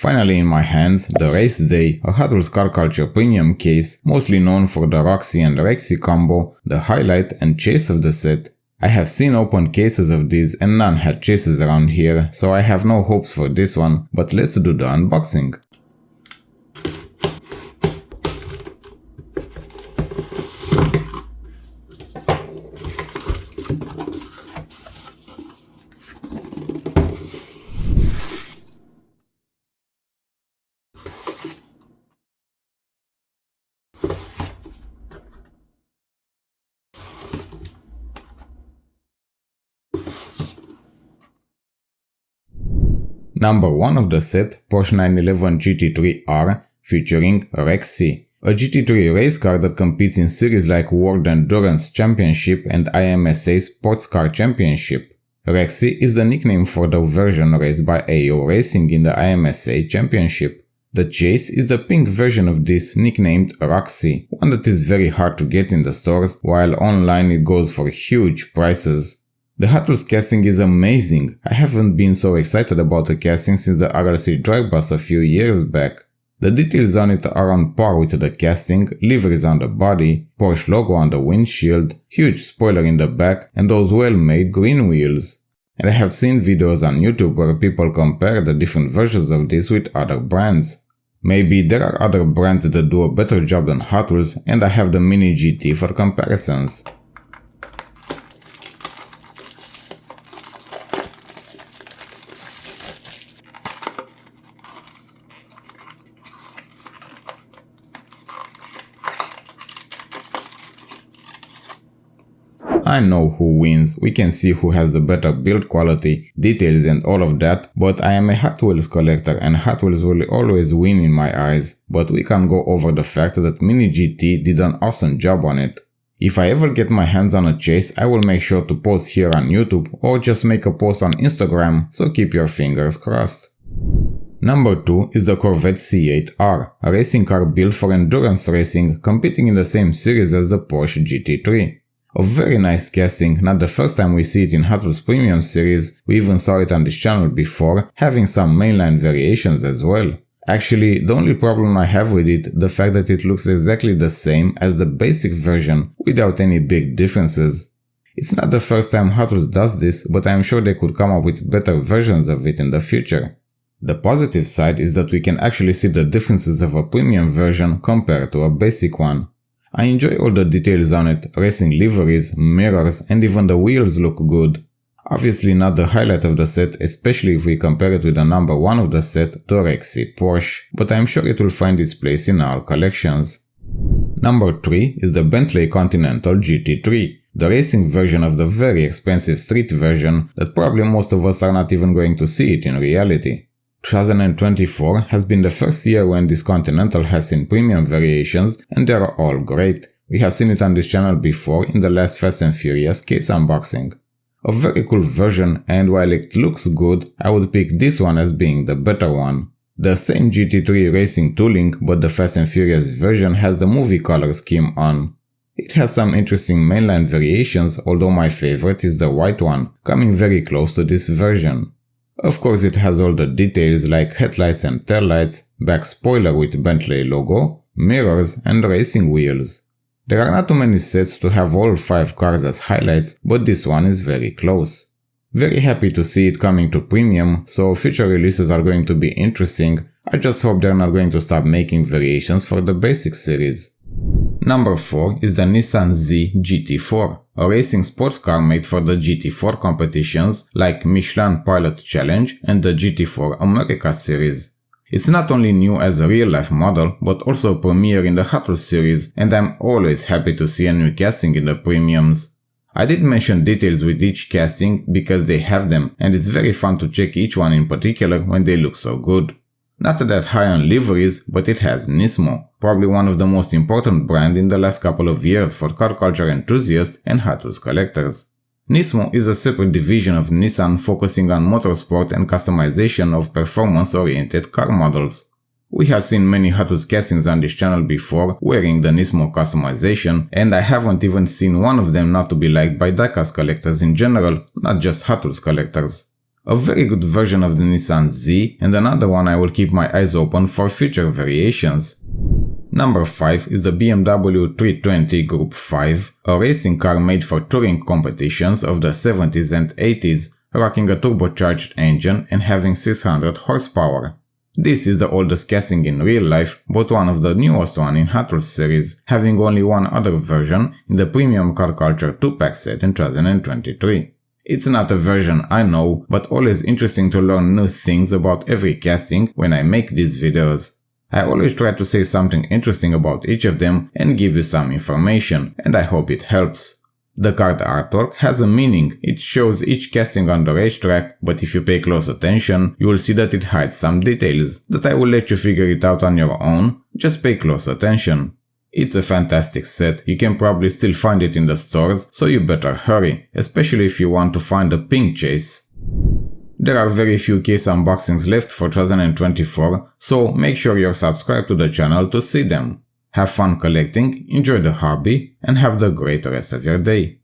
Finally in my hands, the Race Day, a Hot Wheels car culture premium case, mostly known for the Roxy and Rexy combo, the highlight and chase of the set. I have seen open cases of these and none had chases around here, so I have no hopes for this one, but let's do the unboxing. Number 1 of the set, Porsche 911 GT3 R featuring Rexy, a GT3 race car that competes in series like World Endurance Championship and IMSA Sports Car Championship. Rexy is the nickname for the version raced by AO Racing in the IMSA Championship. The Chase is the pink version of this, nicknamed Roxy, one that is very hard to get in the stores, while online it goes for huge prices. The Hot Wheels casting is amazing. I haven't been so excited about the casting since the RLC drag bus a few years back. The details on it are on par with the casting, liveries on the body, Porsche logo on the windshield, huge spoiler in the back, and those well-made green wheels. And I have seen videos on YouTube where people compare the different versions of this with other brands. Maybe there are other brands that do a better job than Hot Wheels, and I have the Mini GT for comparisons. I know who wins, we can see who has the better build quality, details and all of that, but I am a Hot Wheels collector and Hot Wheels will always win in my eyes, but we can go over the fact that Mini GT did an awesome job on it. If I ever get my hands on a Chase, I will make sure to post here on YouTube or just make a post on Instagram, so keep your fingers crossed. Number 2 is the Corvette C8 R, a racing car built for endurance racing, competing in the same series as the Porsche GT3. A very nice casting, not the first time we see it in Hot Wheels Premium series, we even saw it on this channel before, having some mainline variations as well. Actually, the only problem I have with it, the fact that it looks exactly the same as the basic version, without any big differences. It's not the first time Hot Wheels does this, but I am sure they could come up with better versions of it in the future. The positive side is that we can actually see the differences of a premium version compared to a basic one. I enjoy all the details on it, racing liveries, mirrors, and even the wheels look good. Obviously not the highlight of the set, especially if we compare it with the number 1 of the set, the Rexy Porsche, but I'm sure it will find its place in our collections. Number 3 is the Bentley Continental GT3, the racing version of the very expensive street version that probably most of us are not even going to see it in reality. 2024 has been the first year when this Continental has seen premium variations and they are all great. We have seen it on this channel before in the last Fast and Furious case unboxing. A very cool version, and while it looks good, I would pick this one as being the better one. The same GT3 racing tooling, but the Fast and Furious version has the movie color scheme on. It has some interesting mainline variations, although my favorite is the white one, coming very close to this version. Of course it has all the details like headlights and taillights, back spoiler with Bentley logo, mirrors and racing wheels. There are not too many sets to have all 5 cars as highlights, but this one is very close. Very happy to see it coming to premium, so future releases are going to be interesting. I just hope they're not going to stop making variations for the basic series. Number 4 is the Nissan Z GT4, a racing sports car made for the GT4 competitions like Michelin Pilot Challenge and the GT4 America series. It's not only new as a real-life model, but also a premiere in the Hot Wheels series, and I'm always happy to see a new casting in the premiums. I did mention details with each casting because they have them, and it's very fun to check each one in particular when they look so good. Not that high on liveries, but it has Nismo, probably one of the most important brands in the last couple of years for car culture enthusiasts and Hot Wheels collectors. Nismo is a separate division of Nissan focusing on motorsport and customization of performance-oriented car models. We have seen many Hot Wheels castings on this channel before wearing the Nismo customization, and I haven't even seen one of them not to be liked by diecast collectors in general, not just Hot Wheels collectors. a very good version of the Nissan Z, and another one I will keep my eyes open for future variations. Number 5 is the BMW 320 Group 5, a racing car made for touring competitions of the 70s and 80s, rocking a turbocharged engine and having 600 horsepower. This is the oldest casting in real life, but one of the newest one in Hot Wheels series, having only one other version in the Premium Car Culture 2-pack set in 2023. It's not a version I know, but always interesting to learn new things about every casting when I make these videos. I always try to say something interesting about each of them and give you some information, and I hope it helps. The card artwork has a meaning. It shows each casting on the racetrack, but if you pay close attention, you will see that it hides some details that I will let you figure it out on your own. Just pay close attention. It's a fantastic set. You can probably still find it in the stores, so you better hurry, especially if you want to find a pink chase. There are very few case unboxings left for 2024, so make sure you're subscribed to the channel to see them. Have fun collecting, enjoy the hobby, and have the great rest of your day.